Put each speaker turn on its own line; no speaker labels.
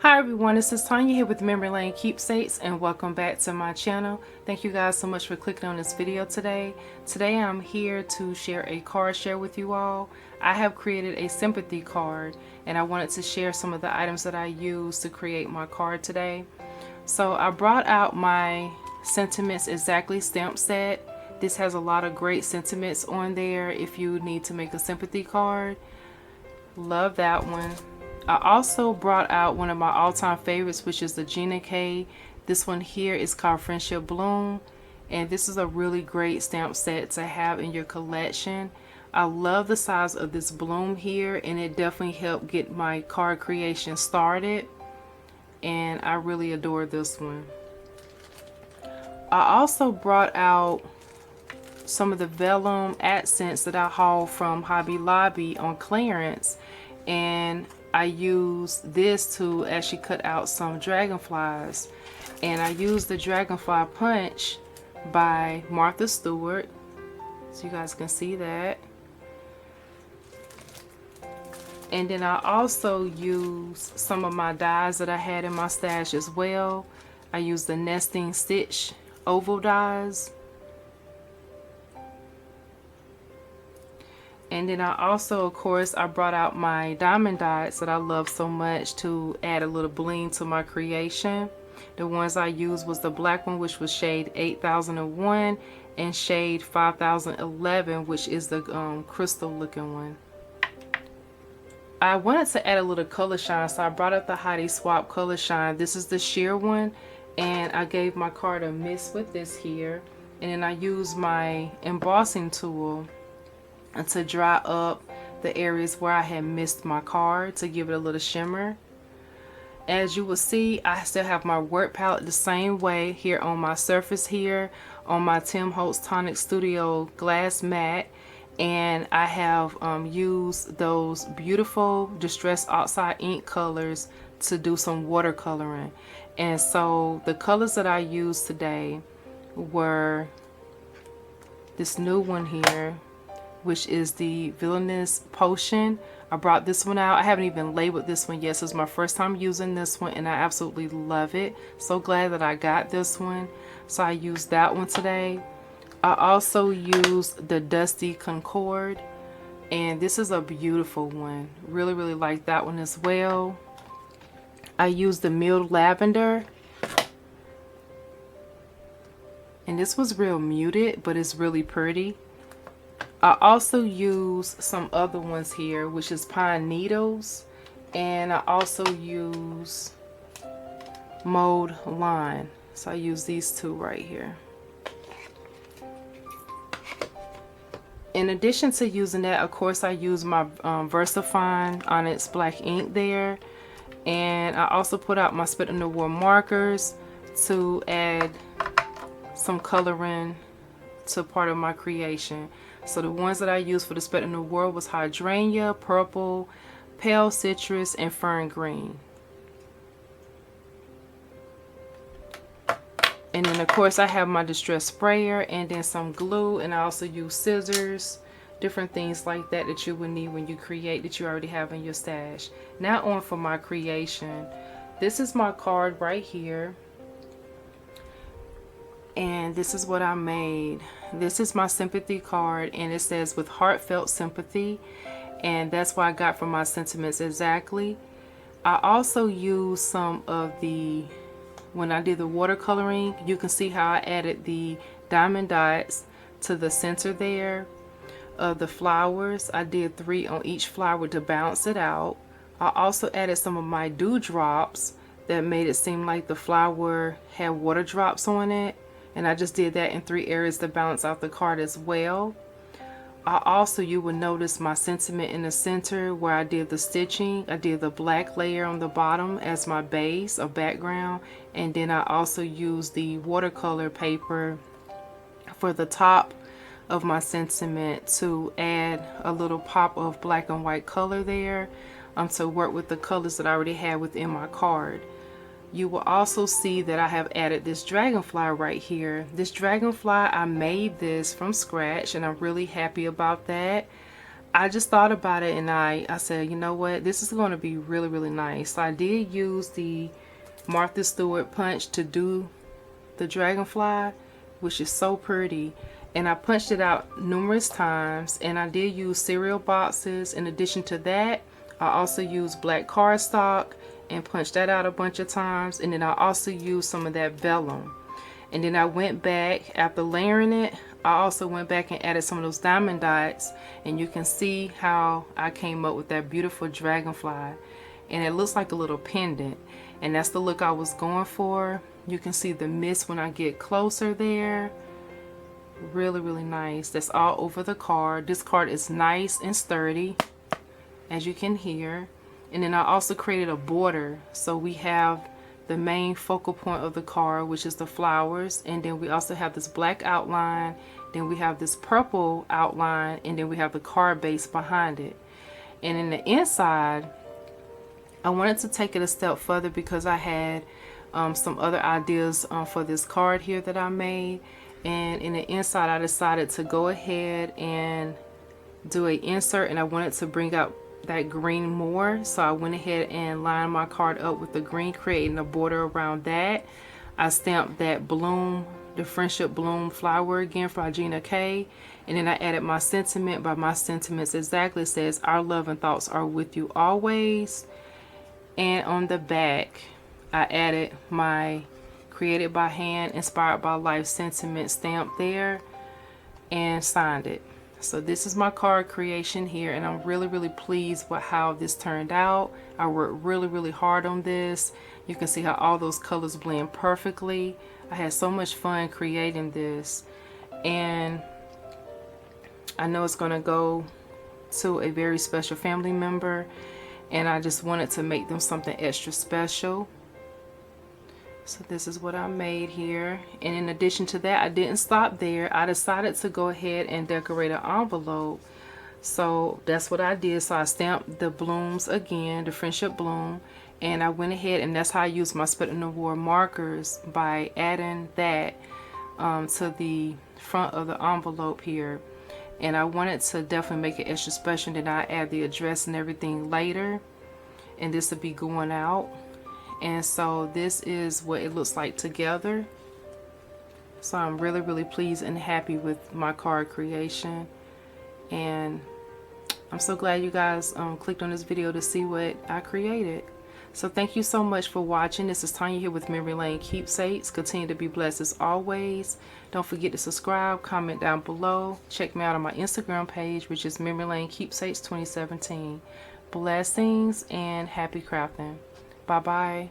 Hi everyone, this is Tanya here with Memory Lane Keepsakes, and welcome back to my channel. Thank you guys so much for clicking on this video today. Today I'm here to share a card share with you all. I have created a sympathy card and I wanted to share some of the items that I used to create my card today. So I brought out my Sentiments Exactly stamp set. This has a lot of great sentiments on there if you need to make a sympathy card. Love that one. I also brought out one of my all-time favorites, which is the Gina K. This one here is called Friendship Bloom, and this is a really great stamp set to have in your collection. I love the size of this bloom here, and it definitely helped get my card creation started, and I really adore this one. I also brought out some of the vellum accents that I hauled from Hobby Lobby on clearance, and I used this to actually cut out some dragonflies, and I used the Dragonfly Punch by Martha Stewart, so you guys can see that. And then I also used some of my dies that I had in my stash as well. I used the Nesting Stitch oval dies. And then I also, of course, I brought out my diamond dies that I love so much to add a little bling to my creation. The ones I used was the black one, which was shade 8001, and shade 5011, which is the crystal looking one. I wanted to add a little color shine, so I brought up the Heidi Swap color shine. This is the sheer one, and I gave my card a mist with this here. And then I used my embossing tool and to dry up the areas where I had missed my card to give it a little shimmer. As you will see, I still have my work palette the same way here on my surface here on my Tim Holtz Tonic Studio glass mat, and I have used those beautiful Distress Oxide ink colors to do some watercoloring. And so the colors that I used today were this new one here, which is the Villainous Potion. I brought this one out. I haven't even labeled this one yet, so it's my first time using this one, and I absolutely love it. So glad that I got this one. So I used that one today. I also used the Dusty Concord, and this is a beautiful one. Really, really like that one as well. I used the Milled Lavender, and this was real muted, but it's really pretty. I also use some other ones here, which is Pine Needles, and I also use Mold Line. So I use these two right here. In addition to using that, of course, I use my VersaFine Onyx Black ink there, and I also put out my Spit in the War markers to add some coloring to part of my creation. So the ones that I used for the Spit in the War was Hydrangea, Purple, Pale Citrus, and Fern Green. And then of course I have my Distress Sprayer and then some glue, and I also use scissors, different things like that that you would need when you create that you already have in your stash. Now on for my creation. This is my card right here. And this is what I made. This is my sympathy card, and it says with heartfelt sympathy, and that's what I got from my Sentiments Exactly. I also used some of the, when I did the watercoloring, you can see how I added the diamond dots to the center there of the flowers. I did 3 on each flower to balance it out. I also added some of my dewdrops that made it seem like the flower had water drops on it. And I just did that in 3 areas to balance out the card as well. You will notice my sentiment in the center where I did the stitching. I did the black layer on the bottom as my base or background. And then I also used the watercolor paper for the top of my sentiment to add a little pop of black and white color there to work with the colors that I already had within my card. You will also see that I have added this dragonfly right here. This dragonfly, I made this from scratch, and I'm really happy about that. I just thought about it, and I said, you know what, this is going to be really, really nice. So I did use the Martha Stewart punch to do the dragonfly, which is so pretty. And I punched it out numerous times, and I did use cereal boxes. In addition to that, I also used black cardstock and punched that out a bunch of times. And then I also used some of that vellum. And then I went back, after layering it, I also went back and added some of those diamond dots, and you can see how I came up with that beautiful dragonfly. And it looks like a little pendant, and that's the look I was going for. You can see the mist when I get closer there. Really, really nice. That's all over the card. This card is nice and sturdy, as you can hear. And then I also created a border, so we have the main focal point of the card, which is the flowers, and then we also have this black outline, then we have this purple outline, and then we have the card base behind it. And in the inside, I wanted to take it a step further because I had some other ideas for this card here that I made. And in the inside, I decided to go ahead and do an insert, and I wanted to bring out that green more, so I went ahead and lined my card up with the green, creating a border around that. I stamped that bloom, the friendship bloom flower again for Gina K, and then I added my sentiment. By my sentiments exactly, it says, "Our love and thoughts are with you always." And on the back, I added my created by hand, inspired by life sentiment stamp there, and signed it. So this is my card creation here, and I'm really, really pleased with how this turned out. I worked really, really hard on this. You can see how all those colors blend perfectly. I had so much fun creating this, and I know it's going to go to a very special family member, and I just wanted to make them something extra special. So this is what I made here. And in addition to that, I didn't stop there. I decided to go ahead and decorate an envelope. So that's what I did. So I stamped the blooms again, the friendship bloom. And I went ahead, and that's how I used my Spit in the War markers, by adding that to the front of the envelope here. And I wanted to definitely make it extra special. Then I add the address and everything later. And this will be going out. And so this is what it looks like together. So I'm really, really pleased and happy with my card creation, and I'm so glad you guys clicked on this video to see what I created. So thank you so much for watching. This is Tanya here with Memory Lane Keepsakes. Continue to be blessed as always. Don't forget to subscribe, comment down below. Check me out on my Instagram page, which is Memory Lane Keepsakes 2017. Blessings and happy crafting. Bye-bye.